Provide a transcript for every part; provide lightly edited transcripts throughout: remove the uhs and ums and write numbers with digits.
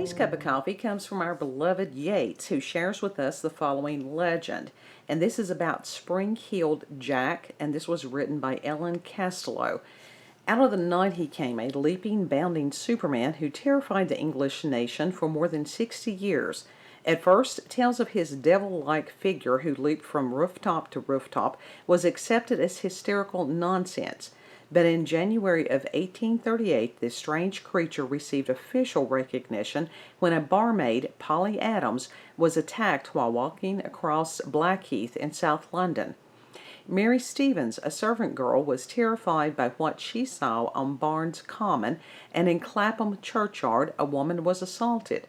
Today's cup of coffee comes from our beloved Yates, who shares with us the following legend. And this is about Spring-Heeled Jack, and this was written by Ellen Castello. Out of the night he came, a leaping, bounding Superman who terrified the English nation for more than 60 years. At first, tales of his devil-like figure who leaped from rooftop to rooftop was accepted as hysterical nonsense. But in January of 1838, this strange creature received official recognition when a barmaid, Polly Adams, was attacked while walking across Blackheath in South London. Mary Stevens, a servant girl, was terrified by what she saw on Barnes Common, and in Clapham churchyard a woman was assaulted.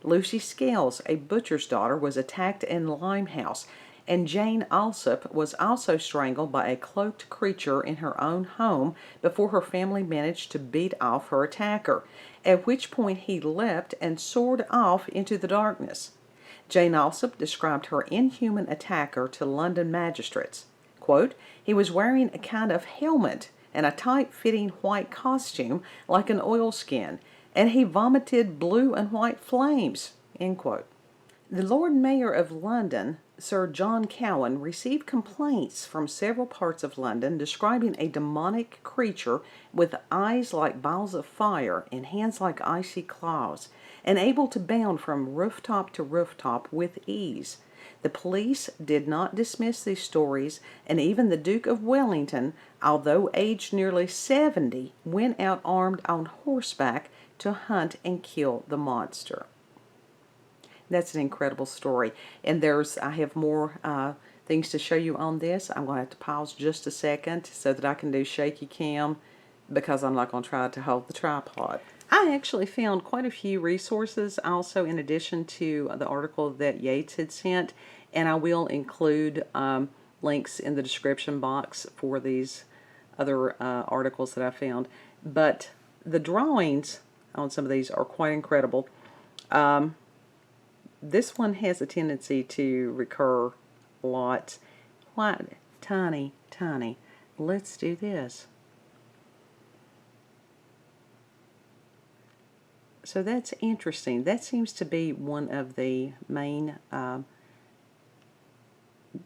Lucy Scales, a butcher's daughter, was attacked in Limehouse, and Jane Alsop was also strangled by a cloaked creature in her own home before her family managed to beat off her attacker, at which point he leapt and soared off into the darkness. Jane Alsop described her inhuman attacker to London magistrates. Quote, "He was wearing a kind of helmet and a tight-fitting white costume like an oilskin, and he vomited blue and white flames." End quote. The Lord Mayor of London, Sir John Cowan, received complaints from several parts of London describing a demonic creature with eyes like balls of fire and hands like icy claws, and able to bound from rooftop to rooftop with ease. The police did not dismiss these stories, and even the Duke of Wellington, although aged nearly 70, went out armed on horseback to hunt and kill the monster. That's an incredible story, and I have more things to show you on this. I'm going to have to pause just a second so that I can do shaky cam, because I'm not going to try to hold the tripod. I actually found quite a few resources also in addition to the article that Yates had sent, and I will include links in the description box for these other articles that I found. But the drawings on some of these are quite incredible. This one has a tendency to recur lots. What? Tiny, tiny. Let's do this. So that's interesting. That seems to be one of the main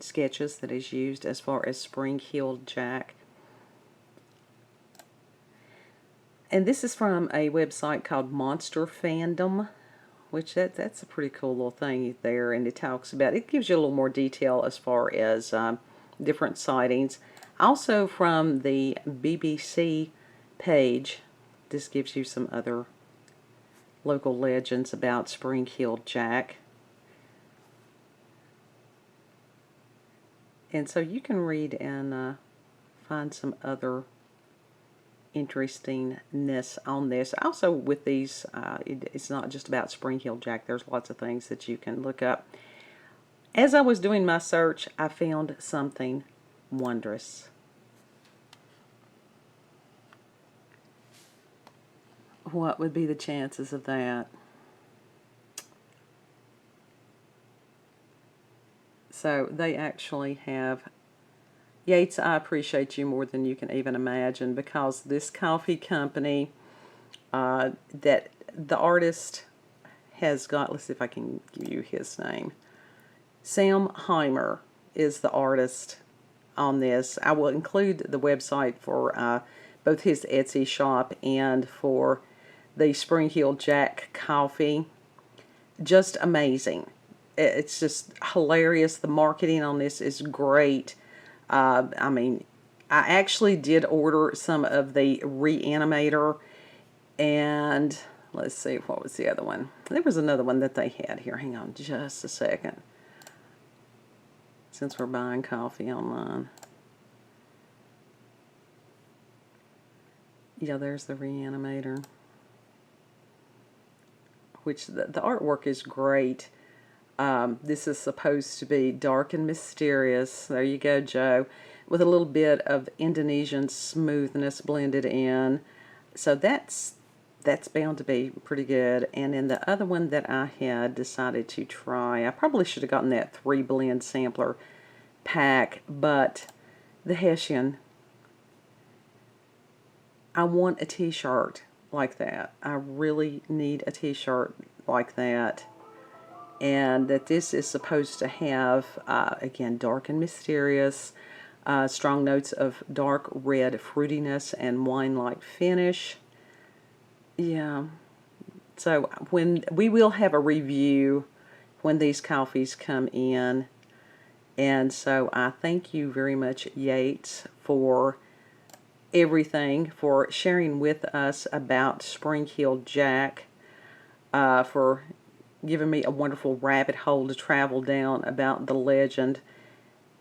sketches that is used as far as Spring-Heeled Jack. And this is from a website called Monster Fandom, which that's a pretty cool little thing there, and it gives you a little more detail as far as different sightings. Also from the BBC page, this gives you some other local legends about Spring-Heeled Jack. And so you can read and find some other interestingness on this. Also with these, it's not just about Spring-Heeled Jack. There's lots of things that you can look up. As I was doing my search, I found something wondrous. What would be the chances of that? So they actually have, Yates, I appreciate you more than you can even imagine, because this coffee company that the artist has got, let's see if I can give you his name. Sam Heimer is the artist on this. I will include the website for both his Etsy shop and for the Spring-Heeled Jack coffee. Just amazing. It's just hilarious. The marketing on this is great. I mean, I actually did order some of the Reanimator, and let's see, what was the other one? There was another one that they had here. Hang on just a second, since we're buying coffee online. Yeah, there's the Reanimator, which the artwork is great. This is supposed to be dark and mysterious. There you go, Joe. With a little bit of Indonesian smoothness blended in. So that's bound to be pretty good. And then the other one that I had decided to try, I probably should have gotten that 3-blend sampler pack, but the Hessian, I want a t-shirt like that. I really need a t-shirt like that. And that this is supposed to have, again, dark and mysterious, strong notes of dark red fruitiness and wine-like finish. Yeah. So when we will have a review when these coffees come in. And so I thank you very much, Yates, for everything, for sharing with us about Spring-Heeled Jack, for giving me a wonderful rabbit hole to travel down about the legend,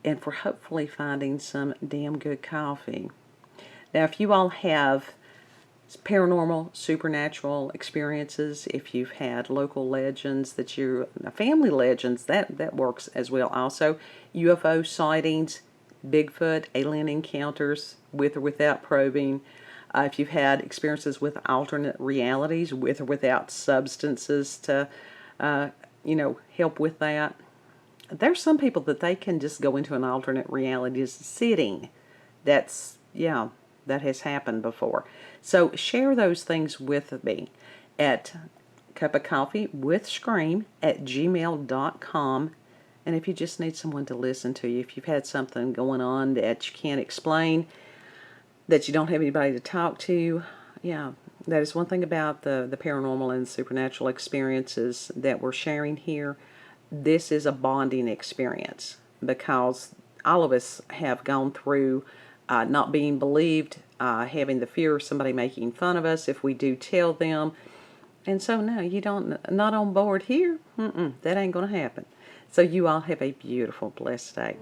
and for hopefully finding some damn good coffee. Now, if you all have paranormal, supernatural experiences, if you've had local legends that you, family legends, that works as well. Also, UFO sightings, Bigfoot, alien encounters with or without probing. If you've had experiences with alternate realities, with or without substances to, help with that. There's some people that they can just go into an alternate reality sitting. That's, yeah, that has happened before. So share those things with me at cupofcoffeewithscream@gmail.com. And if you just need someone to listen to you, if you've had something going on that you can't explain, that you don't have anybody to talk to, yeah, that is one thing about the paranormal and supernatural experiences that we're sharing here. This is a bonding experience because all of us have gone through not being believed, having the fear of somebody making fun of us if we do tell them. And so, no, you don't, not on board here. That ain't going to happen. So you all have a beautiful, blessed day.